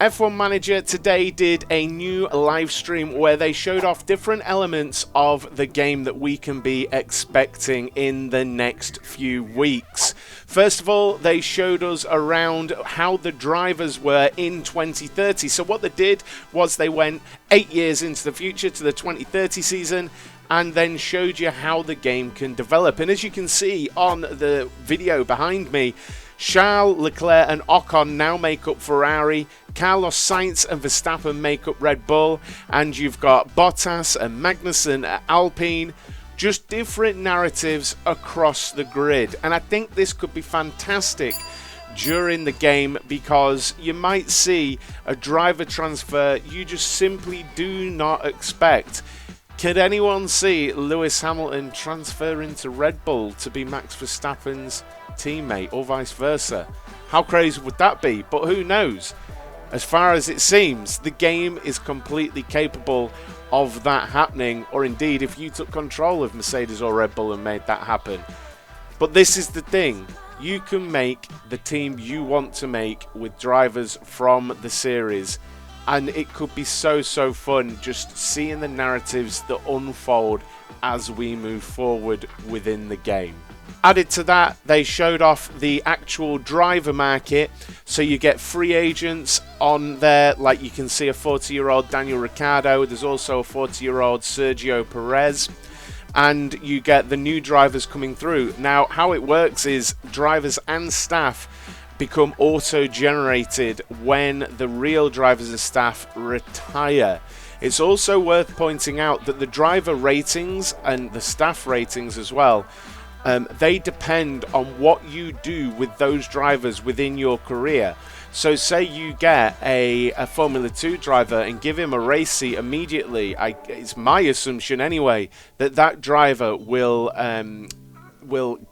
F1 Manager today did a new live stream where they showed off different elements of the game that we can be expecting in the next few weeks. First of all, they showed us around how the drivers were in 2030. So what they did was they went 8 years into the future to the 2030 season and then showed you how the game can develop. And as you can see on the video behind me, Charles Leclerc and Ocon now make up Ferrari, Carlos Sainz and Verstappen make up Red Bull, and you've got Bottas and Magnussen at Alpine. Just different narratives across the grid, and I think this could be fantastic during the game because you might see a driver transfer you just simply do not expect. Could anyone see Lewis Hamilton transfer into Red Bull to be Max Verstappen's teammate or vice versa? How crazy would that be? But who knows? As far as it seems, the game is completely capable of that happening, or indeed if you took control of Mercedes or Red Bull and made that happen. But this is the thing. You can make the team you want to make with drivers from the series. And it could be so fun just seeing the narratives that unfold as we move forward within the game. Added to that, they showed off the actual driver market. So you get free agents on there, like you can see a 40-year-old Daniel Ricciardo. There's also a 40-year-old Sergio Perez. And you get the new drivers coming through. Now, how it works is drivers and staff become auto-generated when the real drivers and staff retire. It's also worth pointing out that the driver ratings and the staff ratings as well, they depend on what you do with those drivers within your career. So say you get a Formula 2 driver and give him a race seat immediately, it's my assumption anyway, that driver will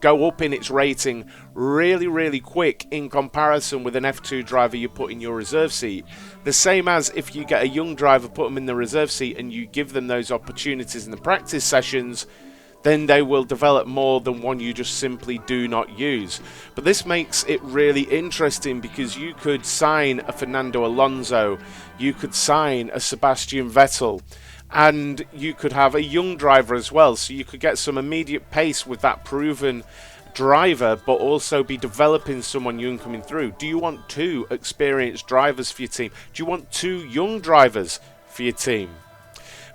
go up in its rating really quick in comparison with an F2 driver you put in your reserve seat. The same as if you get a young driver, put them in the reserve seat and you give them those opportunities in the practice sessions, then they will develop more than one you just simply do not use. But this makes it really interesting because you could sign a Fernando Alonso, you could sign a Sebastian Vettel, and you could have a young driver as well, so you could get some immediate pace with that proven driver, but also be developing someone young coming through. Do you want 2 experienced drivers for your team? Do you want 2 young drivers for your team?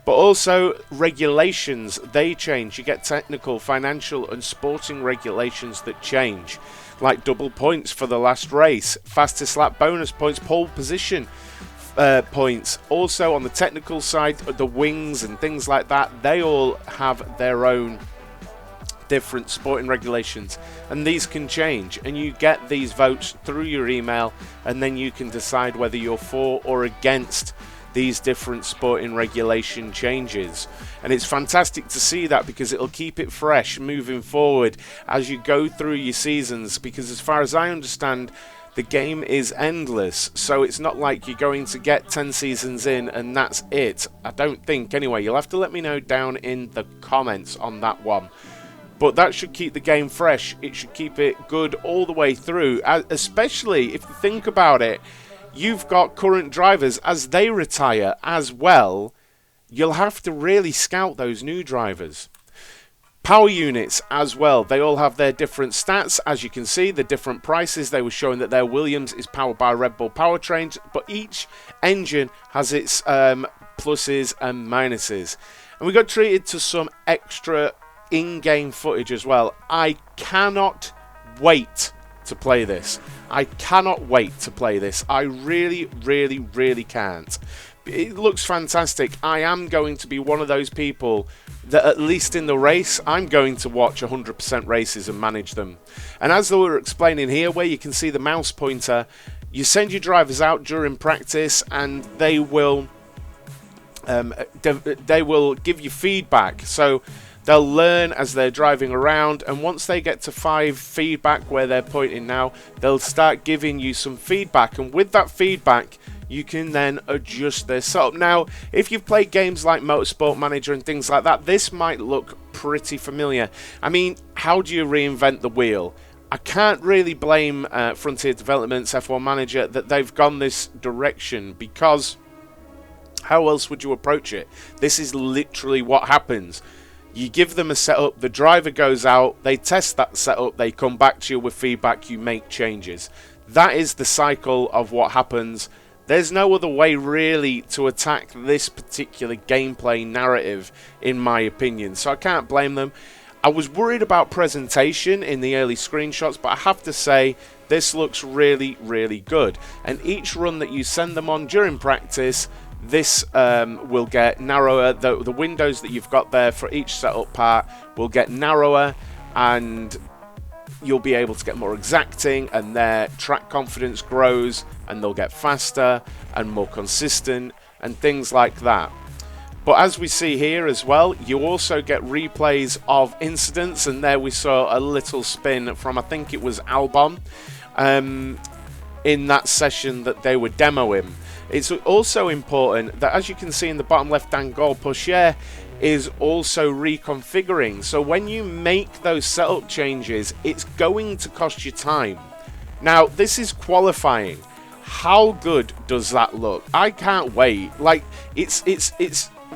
But also regulations, they change. You get technical, financial and sporting regulations that change, like double points for the last race, fastest lap bonus points, pole position points. Also on the technical side, the wings and things like that, they all have their own different sporting regulations, and these can change, and you get these votes through your email, and then you can decide whether you're for or against these different sporting regulation changes. And it's fantastic to see that because it'll keep it fresh moving forward as you go through your seasons, because as far as I understand, the game is endless, so it's not like you're going to get 10 seasons in and that's it. I don't think, anyway. You'll have to let me know down in the comments on that one. But that should keep the game fresh. It should keep it good all the way through, especially if you think about it. You've got current drivers, as they retire as well, you'll have to really scout those new drivers. Power units as well, they all have their different stats. As you can see, the different prices. They were showing that their Williams is powered by Red Bull powertrains, but each engine has its pluses and minuses. And we got treated to some extra in-game footage as well. I cannot wait to play this. I cannot wait to play this. I really can't. It looks fantastic. I am going to be one of those people that, at least in the race, I'm going to watch 100% races and manage them. And as they were explaining here, where you can see the mouse pointer, you send your drivers out during practice and they will give you feedback. So they'll learn as they're driving around, and once they get to 5 feedback where they're pointing now, they'll start giving you some feedback, and with that feedback you can then adjust their setup. Now, if you've played games like Motorsport Manager and things like that, this might look pretty familiar. I mean, how do you reinvent the wheel? I can't really blame Frontier Developments F1 Manager that they've gone this direction, because how else would you approach it? This is literally what happens. You give them a setup, the driver goes out, they test that setup, they come back to you with feedback, you make changes. That is the cycle of what happens. There's no other way really to attack this particular gameplay narrative, in my opinion, so I can't blame them. I was worried about presentation in the early screenshots, but I have to say this looks really, really good. And each run that you send them on during practice, this will get narrower. The windows that you've got there for each setup part will get narrower, and you'll be able to get more exacting, and their track confidence grows, and they'll get faster and more consistent and things like that. But as we see here as well, you also get replays of incidents, and there we saw a little spin from, I think it was Albon, in that session that they were demoing. It's also important that, as you can see in the bottom left-hand goal, Porsche is also reconfiguring. So when you make those setup changes, it's going to cost you time. Now, this is qualifying. How good does that look? I can't wait. Like, it's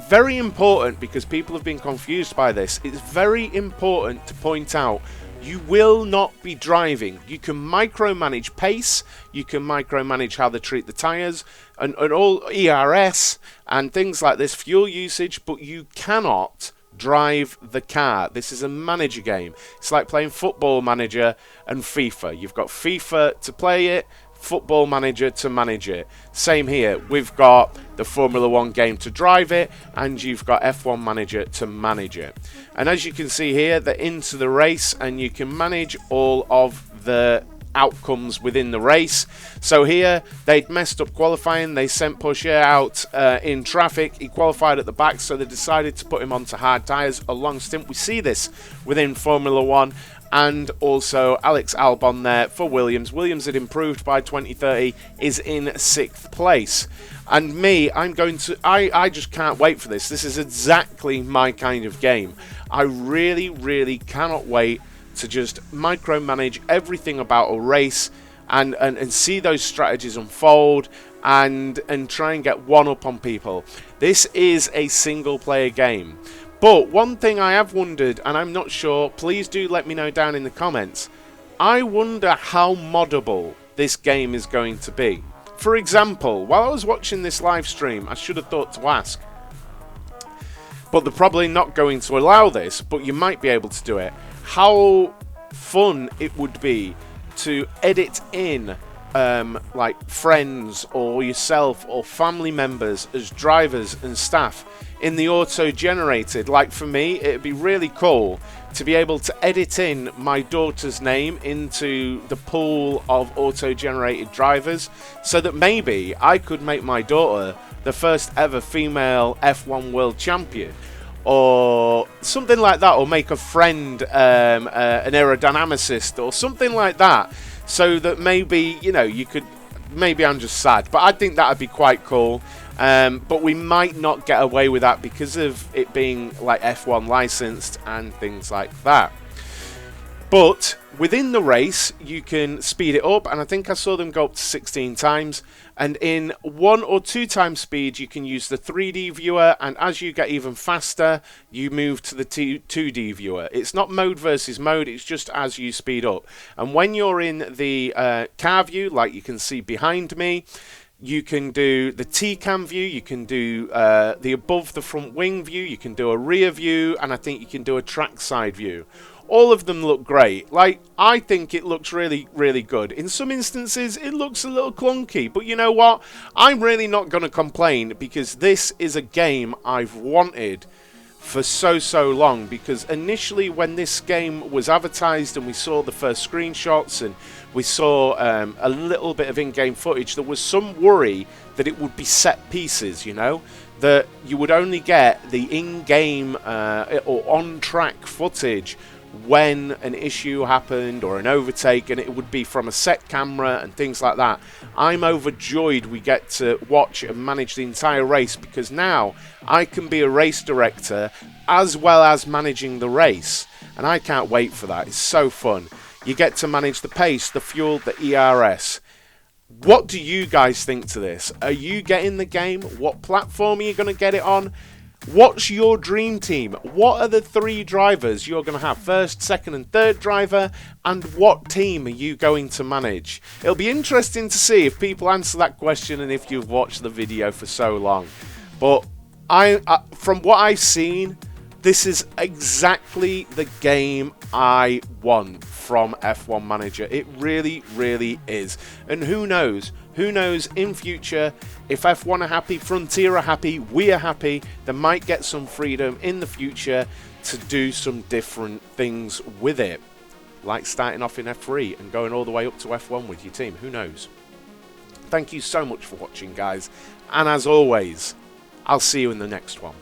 very important, because people have been confused by this. It's very important to point out, you will not be driving. You can micromanage pace, you can micromanage how they treat the tyres, and all ERS and things like this, fuel usage, but you cannot drive the car. This is a manager game. It's like playing Football Manager and FIFA. You've got FIFA to play it, Football Manager to manage it. Same here. We've got the Formula 1 game to drive it, and you've got F1 Manager to manage it. And as you can see here, they're into the race, and you can manage all of the outcomes within the race. So here, they'd messed up qualifying. They sent Porsche out in traffic. He qualified at the back, so they decided to put him onto hard tyres. A long stint. We see this within Formula 1. And also Alex Albon there for Williams. Williams had improved by 2030, is in 6th place. And me, I just can't wait for this. This is exactly my kind of game. I really, really cannot wait to just micromanage everything about a race and see those strategies unfold and try and get one up on people. This is a single player game. But one thing I have wondered, and I'm not sure, please do let me know down in the comments, I wonder how moddable this game is going to be. For example, while I was watching this live stream, I should have thought to ask, but they're probably not going to allow this, but you might be able to do it, how fun it would be to edit in like friends or yourself or family members as drivers and staff in the auto-generated. Like for me, it'd be really cool to be able to edit in my daughter's name into the pool of auto-generated drivers, so that maybe I could make my daughter the first ever female F1 world champion, or something like that, or make a friend an aerodynamicist or something like that, so that maybe, you know, you could, maybe I'm just sad, but I think that would be quite cool. But we might not get away with that because of it being like F1 licensed and things like that. But within the race, you can speed it up, and I think I saw them go up to 16 times. And in 1 or 2 times speed, you can use the 3D viewer, and as you get even faster, you move to the 2D viewer. It's not mode versus mode, it's just as you speed up. And when you're in the car view, like you can see behind me, you can do the T-cam view, you can do the above the front wing view, you can do a rear view, and I think you can do a trackside view. All of them look great. Like, I think it looks really, really good. In some instances, it looks a little clunky, but you know what? I'm really not going to complain, because this is a game I've wanted for so long, because initially when this game was advertised and we saw the first screenshots and we saw a little bit of in-game footage, there was some worry that it would be set pieces, you know, that you would only get the in-game or on-track footage when an issue happened or an overtake, and it would be from a set camera and things like that. I'm overjoyed we get to watch and manage the entire race, because now I can be a race director as well as managing the race, and I can't wait for that. It's so fun. You get to manage the pace, the fuel, the ERS. What do you guys think to this? Are you getting the game? What platform are you going to get it on? What's your dream team? What are the 3 drivers you're going to have? First, second and third driver? And what team are you going to manage? It'll be interesting to see if people answer that question and if you've watched the video for so long. But from what I've seen, this is exactly the game I want from F1 Manager. It really, really is. And who knows? Who knows in future, if F1 are happy, Frontier are happy, we are happy, they might get some freedom in the future to do some different things with it. Like starting off in F3 and going all the way up to F1 with your team. Who knows? Thank you so much for watching, guys. And as always, I'll see you in the next one.